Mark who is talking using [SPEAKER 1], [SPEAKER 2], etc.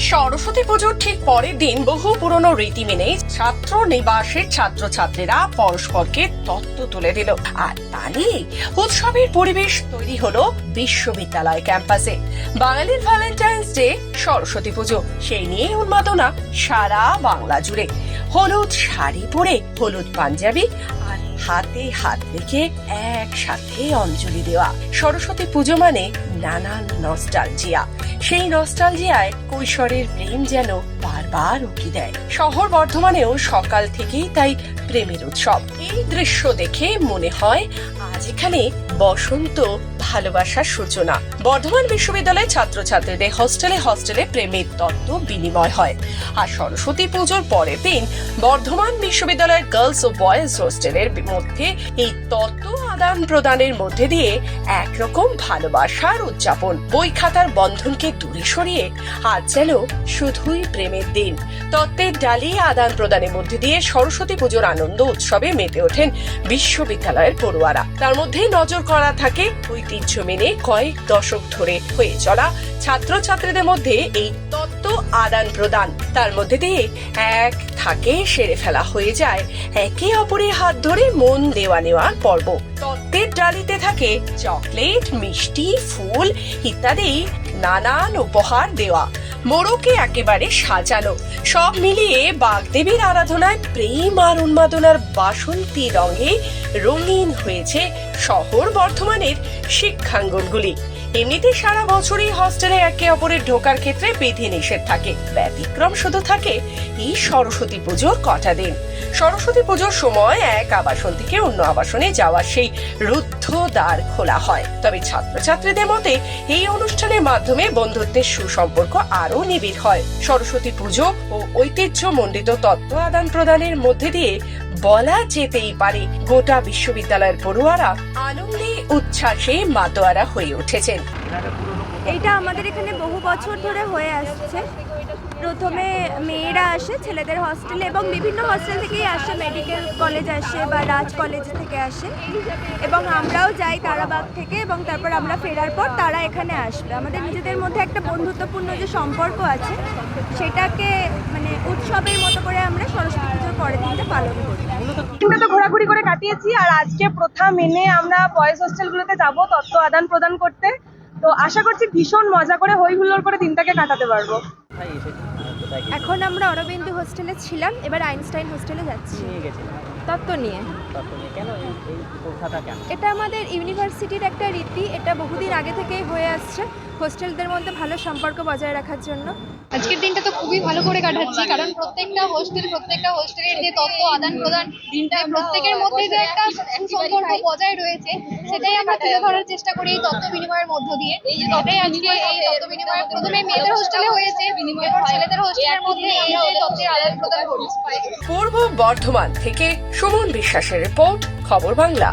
[SPEAKER 1] সরস্বতী পুজোর ঠিক পরের দিন বহু পুরনো রীতি মেনে ছাত্র নিবাসের ছাত্রছাত্রীরা পরস্পরকে তত্ত্ব তুলে দিল। আর তা নিয়ে উৎসবের পরিবেশ তৈরি হলো বিশ্ববিদ্যালয় ক্যাম্পাসে। বাঙালির ভ্যালেন্টাইন্স ডে সরস্বতী পুজো, সেই নিয়ে উন্মাদনা সারা বাংলা জুড়ে। হলুদ শাড়ি পরে, হলুদ পাঞ্জাবি আর হাতে হাত রেখে একসাথে অঞ্জলি দেওয়া। সরস্বতী পুজো মানে নানান নস্টালজিয়া। সেই নস্টালজিয়ায় কৈশোরের প্রেম যেন বারবার উকি দেয়। শহর বর্ধমানেও সকাল থেকেই তাই প্রেমের উৎসব। এই দৃশ্য দেখে মনে হয় আজ এখানে বসন্ত ভালোবাসার সূচনা। বর্ধমান বিশ্ববিদ্যালয়ের ছাত্রছাত্রীদের হস্টেলে হস্টেলে প্রেমের তত্ত্ব বিনিময় হয়। আর সরস্বতী পুজোর পরের দিন বর্ধমান বিশ্ববিদ্যালয়ের গার্লস ও বয়েজ হোস্টেলের মধ্যে এই তত্ত্ব আদান প্রদানের মধ্যে দিয়ে একরকম ভালোবাসার উদযাপন। বই খাতার বন্ধনকে দূরে সরিয়ে আজ যেন শুধুই প্রেমের দিন। তত্ত্বের ডালি আদান প্রদানের মধ্যে দিয়ে সরস্বতী পুজোর আনন্দ উৎসবে মেতে ওঠেন বিশ্ববিদ্যালয়ের পড়ুয়ারা। তার মধ্যে নজর করা থাকে ঐতিহ্য মেনে কয়েক দশক ধরে হয়ে চলা ছাত্রছাত্রীদের মধ্যে এই তত্ত্ব আদান প্রদান। তার মধ্যে দিয়ে এক থাকে সেরে ফেলা হয়ে যায় একে অপরের হাত ধরে মন দেওয়া নেওয়ার পর্ব। তত্ত্বের ডালিতে থাকে চকলেট, মিষ্টি, ফুল ইত্যাদি নানান উপহার দেওয়া, মোড়কে একেবারে সাজানো। সব মিলিয়ে বাগদেবীর আরাধনায় প্রেম আর উন্মাদনার বাসন্তী রঙে রঙিন হয়েছে শহর বর্ধমানের শিক্ষাঙ্গনগুলি। এমনিতে সারা বছরই হস্টেলে একে অপরের ঢোকার ক্ষেত্রে বিধি নিষেধ থাকে। ব্যতিক্রম শুধু থাকে এই সরস্বতী পুজোর কটা দিন। সরস্বতী পুজোর সময় এক আবাসন থেকে অন্য আবাসনে যাওয়ার সেই রুদ্ধ দ্বার খোলা হয়। তবে ছাত্রছাত্রীদের মতে এই অনুষ্ঠানের মাধ্যমে বন্ধুত্বের সুসম্পর্ক আরো নিবিড় হয়। সরস্বতী পুজো ও ঐতিহ্য মণ্ডিত তত্ত্ব আদান প্রদানের মধ্যে দিয়ে বলা যেতেই পারে গোটা বিশ্ববিদ্যালয়ের পড়ুয়ারা আনন্দে উচ্ছ্বাসে মাতোয়ারা হয়ে উঠেছেন।
[SPEAKER 2] এইটা আমাদের এখানে বহু বছর ধরে হয়ে আসছে। প্রথমে মেয়েরা আসে ছেলেদের হস্টেলে, এবং বিভিন্ন হস্টেল থেকেই আসে, মেডিকেল কলেজ আসে বা রাজ কলেজ থেকে আসে, এবং আমরাও যাই তারাবাগ থেকে, এবং তারপর আমরা ফেরার পর তারা এখানে আসবে। আমাদের নিজেদের মধ্যে একটা বন্ধুত্বপূর্ণ যে সম্পর্ক আছে সেটাকে মানে উৎসবের মতো করে আমরা সরস্বতী পুজোর পরের দিনটা পালন করি।
[SPEAKER 3] দিনটা তো ঘোরাঘুরি করে কাটিয়েছি, আর আজকে প্রথা মেনে আমরা বয়েজ হোস্টেলগুলোতে যাব তত্ত্ব আদান প্রদান করতে। তো আশা করছি ভীষণ মজা করে হই হুল্লোড় করে দিনটাকে কাটাতে পারবো।
[SPEAKER 2] এখন আমরা অরবিন্দু হোস্টেলে ছিলাম, এবার আইনস্টাইন হোস্টেলে যাচ্ছি তত্ত্ব নিয়ে। এটা আমাদের ইউনিভার্সিটির একটা রীতি, এটা বহুদিন আগে থেকেই হয়ে আসছে হোস্টেলদের মধ্যে ভালো সম্পর্ক বজায় রাখার জন্য।
[SPEAKER 4] আজকের দিনটা তো খুবই ভালো করে কাটাচ্ছি, কারণ প্রত্যেকটা হোস্টেলের যে তত্ত্ব আদান প্রদান দিনটা প্রত্যেকের মধ্যে যে একটা সুসম্পর্ক বজায় রয়েছে সেটাই আমরা তুলে ধরার চেষ্টা করি এই তত্ত্ব বিনিময়ের মধ্য দিয়ে। এটাই আজকে এই তত্ত্ব বিনিময় প্রথমে মেয়েদের হোস্টেলে হয়েছে, এরপর ছেলেদের হোস্টেলের মধ্যে এই যে তত্ত্বের আদান প্রদান করছি।
[SPEAKER 1] পূর্ব বর্ধমান থেকে সুমন বিশ্বাসের রিপোর্ট, খবর বাংলা।